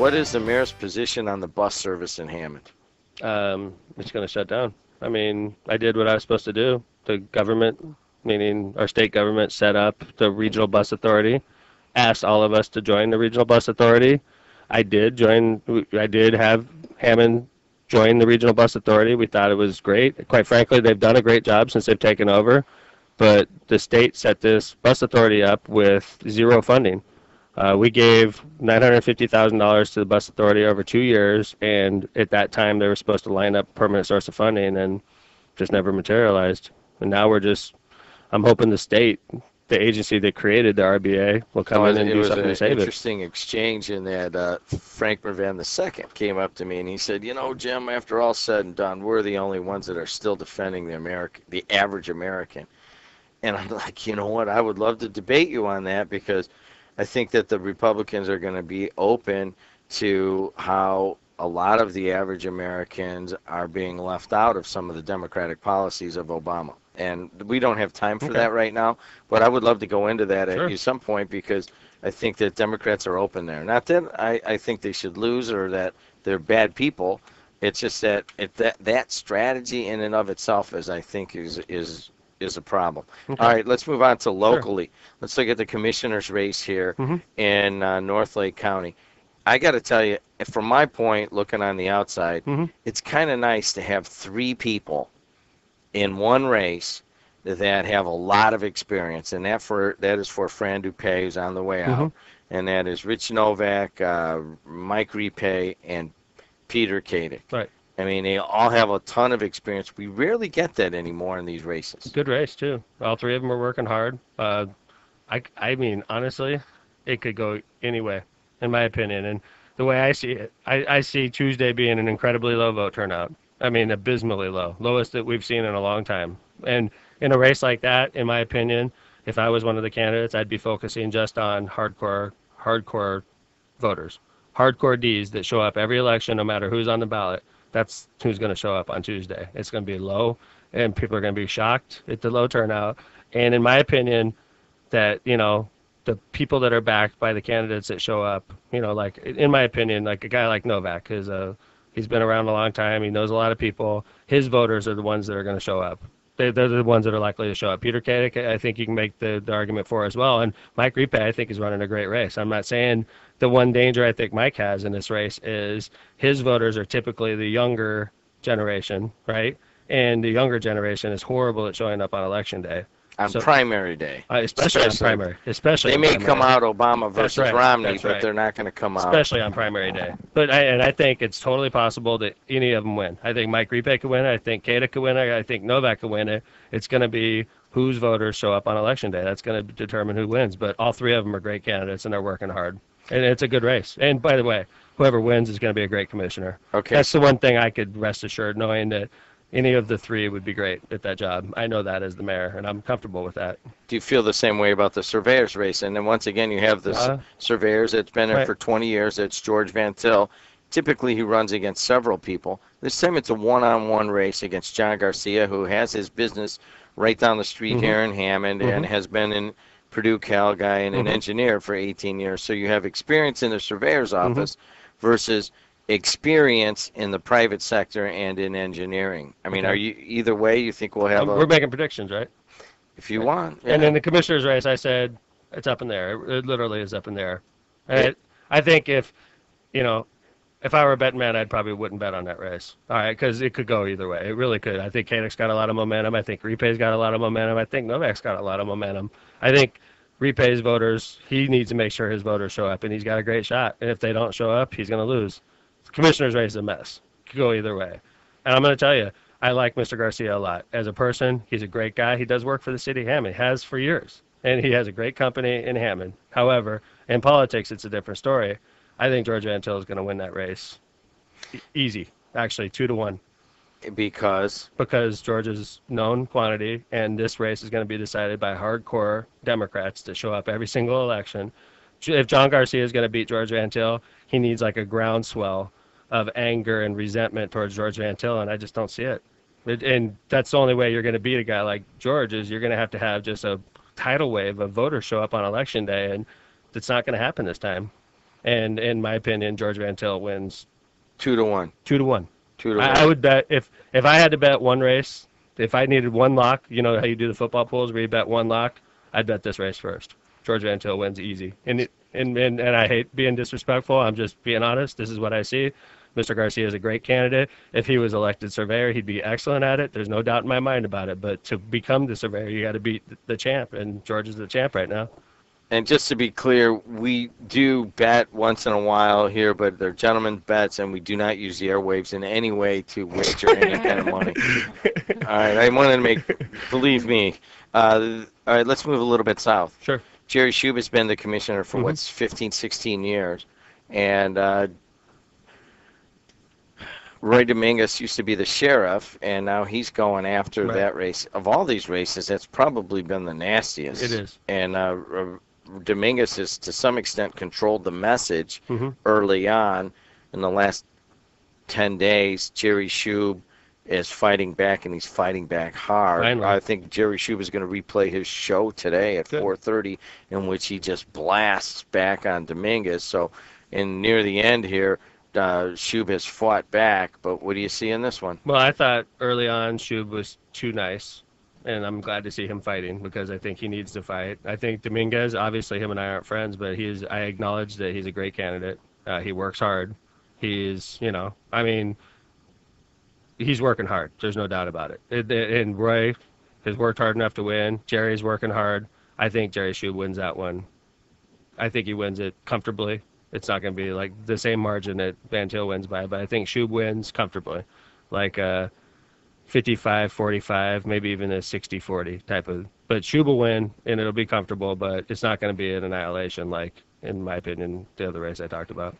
What is the mayor's position on the bus service in Hammond? It's going to shut down. I mean, I did what I was supposed to do. The government, meaning our state government, set up the regional bus authority, asked all of us to join the regional bus authority. I did join. I did have Hammond join the regional bus authority. We thought it was great. Quite frankly, they've done a great job since they've taken over. But the state set this bus authority up with zero funding. We gave $950,000 to the bus authority over 2 years, and at that time they were supposed to line up a permanent source of funding, and just never materialized. And now I'm hoping the state, the agency that created the RBA, will come in and do something to save it. It was an interesting exchange in that Frank Mervan II came up to me and he said, you know, Jim, after all said and done, we're the only ones that are still defending the average American. And I'm like, you know what, I would love to debate you on that, because I think that the Republicans are going to be open to how a lot of the average Americans are being left out of some of the Democratic policies of Obama. And we don't have time for that right now, but I would love to go into that at some point, because I think that Democrats are open there. Not that I think they should lose or that they're bad people. It's just that that strategy in and of itself I think is a problem. All right, let's move on to locally. Let's look at the commissioner's race here in North Lake County. I got to tell you, from my point, looking on the outside, it's kind of nice to have 3 people in one race that have a lot of experience, and that is for Fran Dupé, who's on the way out, and that is Rich Novak, Mike Repay, and Peter Kadick. Right. I mean, they all have a ton of experience. We rarely get that anymore in these races. Good race, too. All 3 of them are working hard. I mean, honestly, it could go any way, in my opinion. And the way I see it, I see Tuesday being an incredibly low vote turnout. I mean, abysmally low. Lowest that we've seen in a long time. And in a race like that, in my opinion, if I was one of the candidates, I'd be focusing just on hardcore voters. Hardcore Ds that show up every election, no matter who's on the ballot. That's who's going to show up on Tuesday. It's going to be low, and people are going to be shocked at the low turnout. And in my opinion, that, you know, the people that are backed by the candidates that show up, you know, like, in my opinion, like a guy like Novak, he's been around a long time. He knows a lot of people. His voters are the ones that are going to show up. They're the ones that are likely to show up. Peter Kadick, I think you can make the argument for as well. And Mike Repay, I think, is running a great race. I'm not saying the one danger I think Mike has in this race is his voters are typically the younger generation, right? And the younger generation is horrible at showing up on Election day. On primary day. Especially on primary. They may come out Obama versus Romney, but they're not going to come out. Especially on primary day. But I think it's totally possible that any of them win. I think Mike Repay could win it. I think Kadick could win it. I think Novak could win it. It's going to be whose voters show up on Election day. That's going to determine who wins. But all 3 of them are great candidates, and they're working hard. And it's a good race. And by the way, whoever wins is going to be a great commissioner. Okay. That's the one thing I could rest assured, knowing that any of the 3 would be great at that job. I know that as the mayor, and I'm comfortable with that. Do you feel the same way about the surveyor's race? And then once again, you have the surveyors that's been there for 20 years. It's George Van Til. Typically, he runs against several people. This time, it's a one-on-one race against John Garcia, who has his business right down the street here in Hammond and has been in Purdue Cal guy and an engineer for 18 years. So you have experience in the surveyor's office versus experience in the private sector and in engineering. I mean, are you either way? You think we'll have? We're making predictions, right? If you want. Yeah. And in the commissioner's race, I said it's up in there. It literally is up in there. And I think if I were a betting man, I probably wouldn't bet on that race. All right, because it could go either way. It really could. I think Kadick's got a lot of momentum. I think Repay's got a lot of momentum. I think Novak's got a lot of momentum. I think Repay's voters, he needs to make sure his voters show up, and he's got a great shot. And if they don't show up, he's going to lose. The commissioner's race is a mess. It could go either way. And I'm going to tell you, I like Mr. Garcia a lot. As a person, he's a great guy. He does work for the city of Hammond. He has for years. And he has a great company in Hammond. However, in politics, it's a different story. I think George Van Til is going to win that race. Easy, actually, 2-1. Because George is known quantity, and this race is going to be decided by hardcore Democrats that show up every single election. If John Garcia is going to beat George Van Til, he needs like a groundswell of anger and resentment towards George Van Til, and I just don't see it. And that's the only way you're going to beat a guy like George is you're going to have just a tidal wave of voters show up on Election day, and it's not going to happen this time. And in my opinion, George Van Til wins 2-1. 2-1. 2-1. I would bet if I had to bet one race, if I needed one lock, you know how you do the football pools where you bet one lock, I'd bet this race first. George Van Til wins easy. And I hate being disrespectful. I'm just being honest. This is what I see. Mr. Garcia is a great candidate. If he was elected surveyor, he'd be excellent at it. There's no doubt in my mind about it. But to become the surveyor, you got to beat the champ, and George is the champ right now. And just to be clear, we do bet once in a while here, but they're gentlemen's bets, and we do not use the airwaves in any way to wager any kind of money. All right, I wanted to believe me. All right, let's move a little bit south. Sure. Jerry Shube has been the commissioner for, 15, 16 years. And Roy Dominguez used to be the sheriff, and now he's going after that race. Of all these races, that's probably been the nastiest. It is. And Dominguez has, to some extent, controlled the message early on. In the last 10 days, Jerry Shube is fighting back, and he's fighting back hard. Finally. I think Jerry Shube is going to replay his show today at 4:30, in which he just blasts back on Dominguez. So, near the end here, Shube has fought back, but what do you see in this one? Well, I thought early on Shube was too nice, and I'm glad to see him fighting because I think he needs to fight. I think Dominguez, obviously him and I aren't friends, but I acknowledge that he's a great candidate. He works hard. He's, he's working hard. There's no doubt about it. And Roy has worked hard enough to win. Jerry's working hard. I think Jerry Shube wins that one. I think he wins it comfortably. It's not going to be like the same margin that Van Til wins by, but I think Shube wins comfortably, like 55-45, maybe even a 60-40 type of. But Shube will win, and it'll be comfortable, but it's not going to be an annihilation like, in my opinion, the other race I talked about.